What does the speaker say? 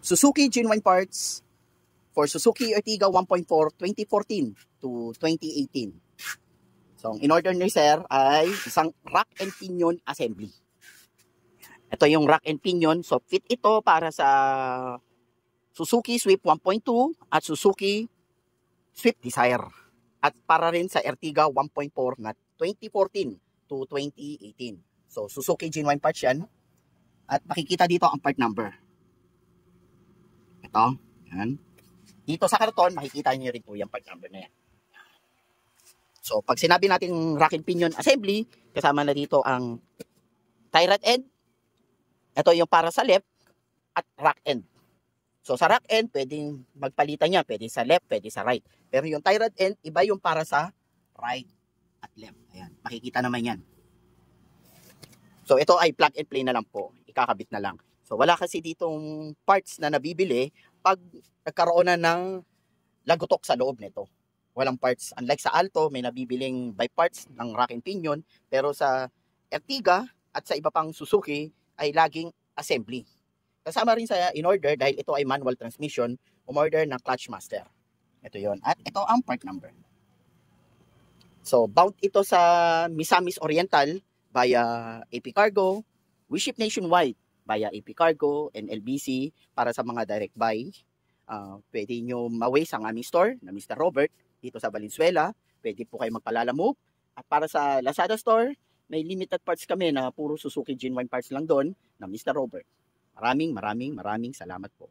Suzuki genuine parts for Suzuki Ertiga 1.4 2014 to 2018. So, ang in-order ni sir ay isang rack and pinion assembly. Ito yung rack and pinion. So, fit ito para sa Suzuki Swift 1.2 at Suzuki Swift Desire. At para rin sa Ertiga 1.4 na 2014 to 2018. So, Suzuki genuine parts yan. At makikita dito ang part number. Ito. Yan. Dito sa karton, makikita nyo rin po yung part number na yan. So, pag sinabi natin rack and pinion assembly, kasama na dito ang tie rod end. Ito yung para sa left at rack end. So, sa rack end, pwedeng magpalitan niya. Pwede sa left, pwede sa right. Pero yung tie rod end, iba yung para sa right at left. Ayan, makikita naman yan. So, ito ay plug and play na lang po. Ikakabit na lang. So, wala kasi ditong parts na nabibili pag nagkaroon na ng lagutok sa loob nito. Walang parts. Unlike sa Alto, may nabibiling by parts ng rack and pinion. Pero sa Ertiga at sa iba pang Suzuki ay laging assembly. Kasama rin sa in-order dahil ito ay manual transmission, umorder ng clutch master. Ito yon. At ito ang part number. So, bound ito sa Misamis Oriental via AP Cargo. We ship nationwide via AP Cargo and LBC para sa mga direct buy. Pwede nyo ma-way sa aming store na Mr. Robert dito sa Valenzuela. Pwede po kayo magpalalamove. At para sa Lazada store, may limited parts kami na puro Suzuki genuine parts lang doon na Mr. Robert. Maraming salamat po.